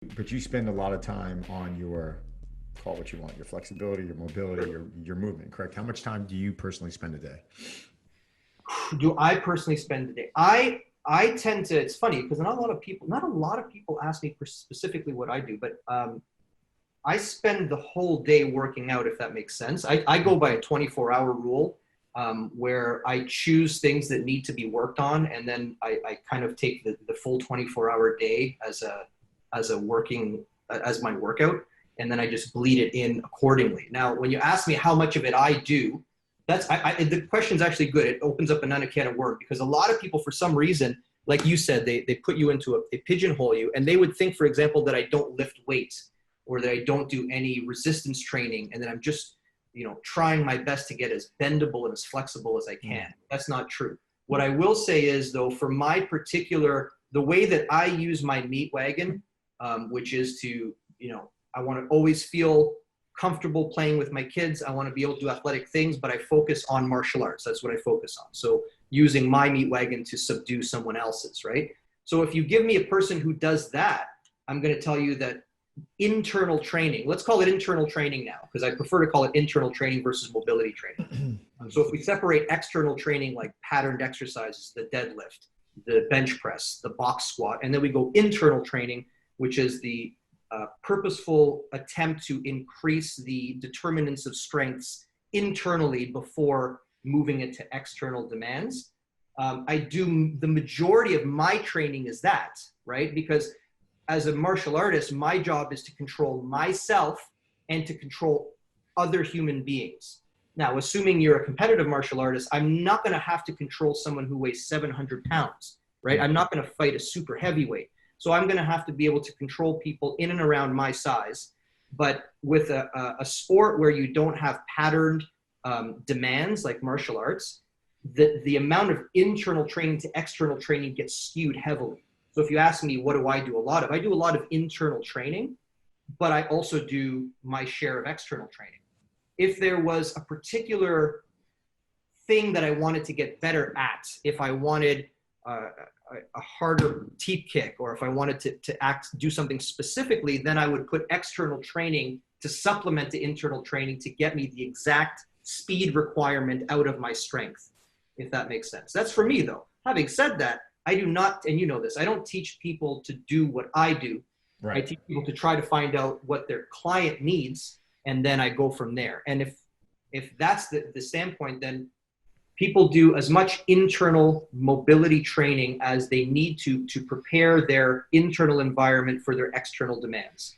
but you spend a lot of time on your, call it what you want, your flexibility, your mobility, your movement, correct? How much time do you personally spend a day? Do I personally spend the day? I tend to. It's funny because not a lot of people ask me for specifically what I do, but I spend the whole day working out, if that makes sense. I go by a 24-hour rule where I choose things that need to be worked on, and then I kind of take the full 24-hour day as a working as my workout, and then I just bleed it in accordingly. Now, when you ask me how much of it I do, the question's actually good. It opens up another can of worms because a lot of people, for some reason, like you said, they put you into they pigeonhole you, and they would think, for example, that I don't lift weights or that I don't do any resistance training, and that I'm just trying my best to get as bendable and as flexible as I can. That's not true. What I will say is, though, for my particular, the way that I use my meat wagon, which is to, I want to always feel comfortable playing with my kids. I want to be able to do athletic things, but I focus on martial arts. That's what I focus on. So using my meat wagon to subdue someone else's, right? So if you give me a person who does that, I'm going to tell you that internal training, let's call it internal training now, because I prefer to call it internal training versus mobility training. So if we separate external training like patterned exercises, the deadlift, the bench press, the box squat, and then we go internal training, which is the purposeful attempt to increase the determinants of strengths internally before moving it to external demands. I do the majority of my training is that, right? Because as a martial artist, my job is to control myself and to control other human beings. Now, assuming you're a competitive martial artist, I'm not going to have to control someone who weighs 700 pounds, right? I'm not going to fight a super heavyweight. So I'm going to have to be able to control people in and around my size. But with a sport where you don't have patterned demands like martial arts, the amount of internal training to external training gets skewed heavily. So if you ask me, what do I do a lot of? I do a lot of internal training, but I also do my share of external training. If there was a particular thing that I wanted to get better at, if I wanted a harder teep kick, or if I wanted to do something specifically, then I would put external training to supplement the internal training to get me the exact speed requirement out of my strength, if that makes sense. That's for me, though. Having said that, I do not, and you know this, I don't teach people to do what I do. Right. I teach people to try to find out what their client needs, and then I go from there. And if that's the standpoint, then people do as much internal mobility training as they need to prepare their internal environment for their external demands.